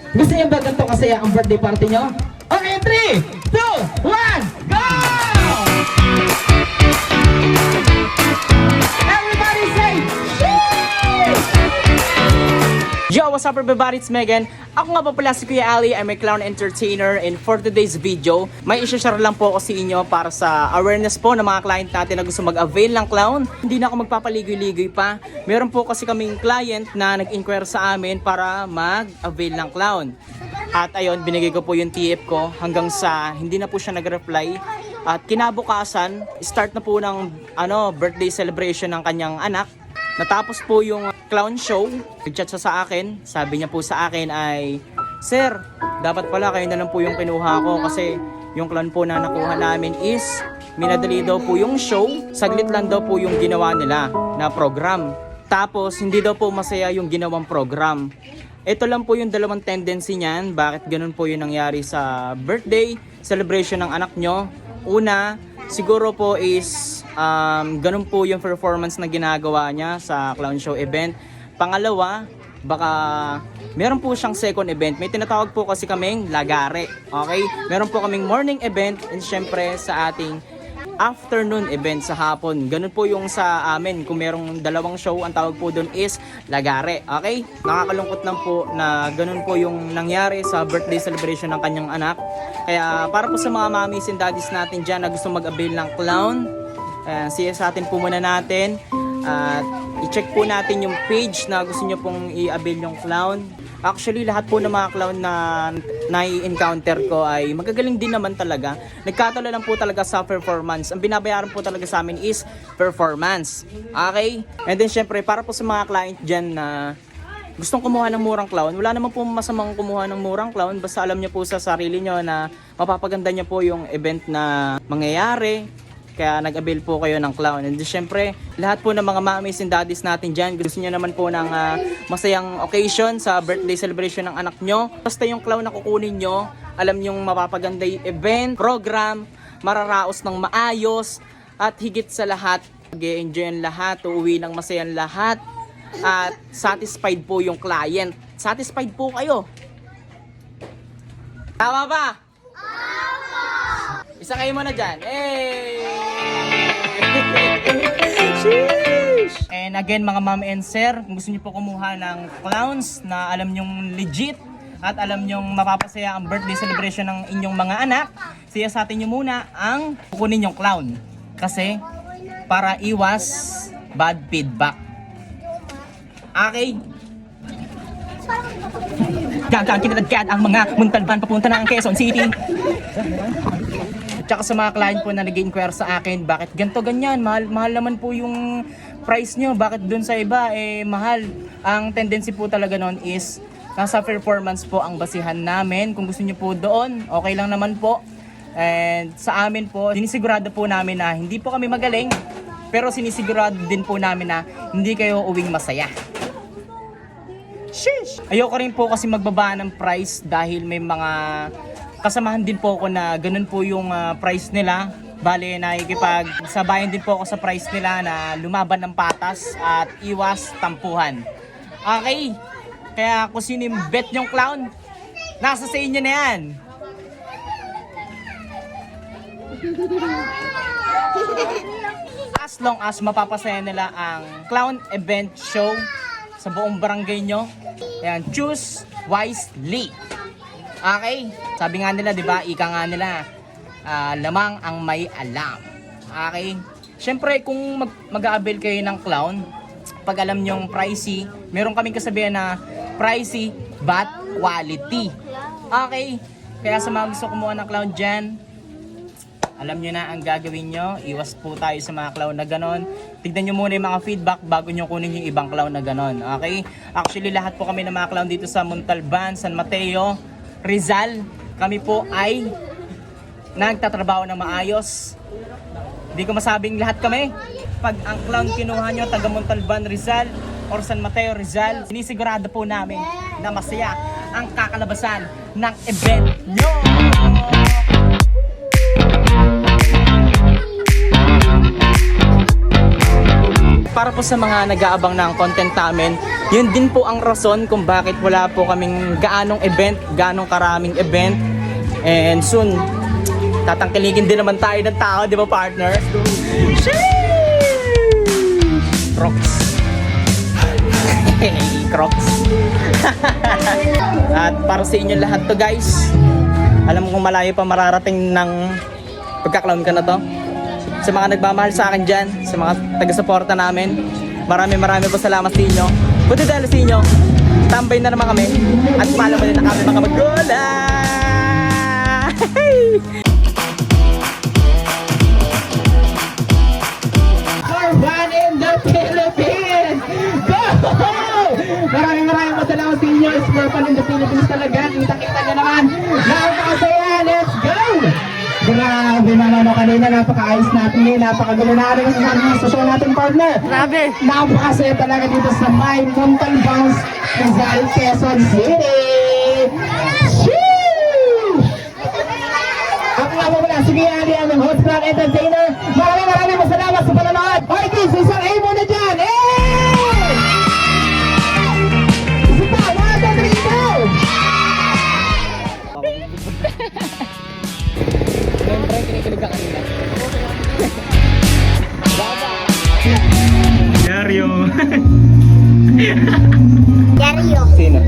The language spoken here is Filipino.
Gusto niyo ba ganito kasaya ang birthday party nyo? Okay, 3, 2, 1, go! Everybody say, sheesh! Yo, what's up everybody? It's Megan. Ako nga pa pala si Kuya Ali. I'm a clown entertainer, and for today's video, may i-share lang po ako sa inyo para sa awareness po ng mga client natin na gusto mag-avail ng clown. Hindi na ako magpapaligoy-ligoy pa. Meron po kasi kaming client na nag-inquire sa amin para mag-avail ng clown. At ayun, binigay ko po yung TF ko hanggang sa hindi na po siya nag-reply. At kinabukasan, start na po ng birthday celebration ng kanyang anak. Natapos po yung clown show, nag-chat siya sa akin. Sabi niya po sa akin ay, "Sir, dapat pala kayo na lang po yung kinuha ko kasi yung clown po na nakuha namin is minadali daw po yung show. Saglit lang daw po yung ginawa nila na program. Tapos hindi daw po masaya yung ginawang program." Ito lang po yung dalawang tendency niyan. Bakit ganun po yung nangyari sa birthday celebration ng anak nyo? Una, siguro po is ganun po yung performance na ginagawa niya sa clown show event. Pangalawa, baka meron po siyang second event. May tinatawag po kasi kaming lagare. Okay? Meron po kaming morning event and syempre sa ating afternoon event sa hapon. Ganun po yung sa amin. Kung merong dalawang show, ang tawag po doon is lagare. Okay? Nakakalungkot lang po na ganun po yung nangyari sa birthday celebration ng kanyang anak. Kaya para po sa mga mommies and daddies natin dyan na gusto mag-avail ng clown, siya sa atin po muna natin. At i-check po natin yung page na gusto nyo pong i-avail yung clown. Actually, lahat po ng mga clown na nai-encounter ko ay magagaling din naman talaga. Nagkatalo lang po talaga sa performance. Ang binabayaran po talaga sa amin is performance. Okay? And then syempre, para po sa mga client dyan na gustong kumuha ng murang clown, wala naman po masamang kumuha ng murang clown. Basta alam nyo po sa sarili nyo na mapapaganda nyo po yung event na mangyayari. Kaya nag-avail po kayo ng clown. And syempre, lahat po ng mga mommies and daddies natin dyan, gusto nyo naman po ng masayang occasion sa birthday celebration ng anak nyo. Basta yung clown na kukunin nyo, alam nyong mapapaganda yung event, program, mararaos ng maayos, at higit sa lahat, mag-enjoy ang lahat, uuwi ng masayang lahat, at satisfied po yung client. Satisfied po kayo. Tama ba? Isa kayo muna dyan. Hey! And again mga ma'am and sir, kung gusto niyo po kumuha ng clowns na alam nyong legit at alam nyong mapapasaya ang birthday celebration ng inyong mga anak, siya sa atin nyo muna ang kukunin yung clown. Kasi para iwas bad feedback. Okay? Gagawin kinalagkad ang mga muntalban papunta na ang Quezon City. Tsaka sa mga client po na nag-inquire sa akin, bakit ganto ganyan, mahal naman po yung price nyo, bakit dun sa iba mahal. Ang tendency po talaga noon is nasa performance po ang basihan namin. Kung gusto nyo po doon, okay lang naman po. And sa amin po, sinisigurado po namin na hindi po kami magaling, pero sinisigurado din po namin na hindi kayo uwing masaya. Sheesh! Ayoko rin po kasi magbaba ng price dahil may mga kasamahan din po ako na ganun po yung price nila. Bale, nakikipagsabayan din po ako sa price nila na lumaban ng patas at iwas tampuhan. Okay? Kaya kung sino yung bet nyong clown, nasa sa inyo na yan. As long as mapapasaya nila ang clown event show sa buong barangay nyo, ayan, choose wisely. Okay? Sabi nga nila, di ba? Ika nga nila, lamang ang may alam. Okay? Siyempre, kung mag-a-avail kayo ng clown, pag alam nyong pricey, meron kaming kasabihan na pricey but quality. Okay? Kaya sa mga gusto kumuha ng clown dyan, alam nyo na ang gagawin nyo. Iwas po tayo sa mga clown na ganon. Tignan nyo muna yung mga feedback bago nyo kunin yung ibang clown na ganon. Okay? Actually, lahat po kami ng mga clown dito sa Montalban, San Mateo, Rizal, kami po ay nagtatrabaho ng maayos. Hindi ko masabing lahat kami. Pag ang clown kinuha nyo, taga Montalban, Rizal, or San Mateo, Rizal, sinisigurado po namin na masaya ang kakalabasan ng event nyo. Para po sa mga nag-aabang ng content namin, Yun din po ang rason kung bakit wala po kaming gaanong karaming event. And soon, tatangkilikin din naman tayo ng tao, di ba partner? Crocs. Crocs. At para sa inyo lahat to guys, alam mo kung malayo pa mararating ng pagka-clown ka na to. Sa mga nagmamahal sa akin dyan, sa mga taga-suporta namin, maraming po salamat sa inyo. Buti dahil sa inyo, tambay na naman kami at follow mo din na kami mga magola. One in the Philippines! Go! Maraming po salamat sa inyo. It's for fun in the Philippines talaga. Kita-kita nyo naman. Napakasaya. Let's go! Grabe naman o kanina. Napaka-ayos natin eh. Napakagalo na rin sa show natin, partner. Grabe! Napakasaya talaga dito sa May Montal Bounce, Rizal, Quezon City. Sheesh! Ako nga po pala, sige Ali, ang host ng entertainer. Maraming salamat sa panonood. Hoy kids, isang A muna dyan. Eh! Isa pa, 1, 2, 3, go! Siyempre, kinikilig ka kanina. Diaryo. Sino?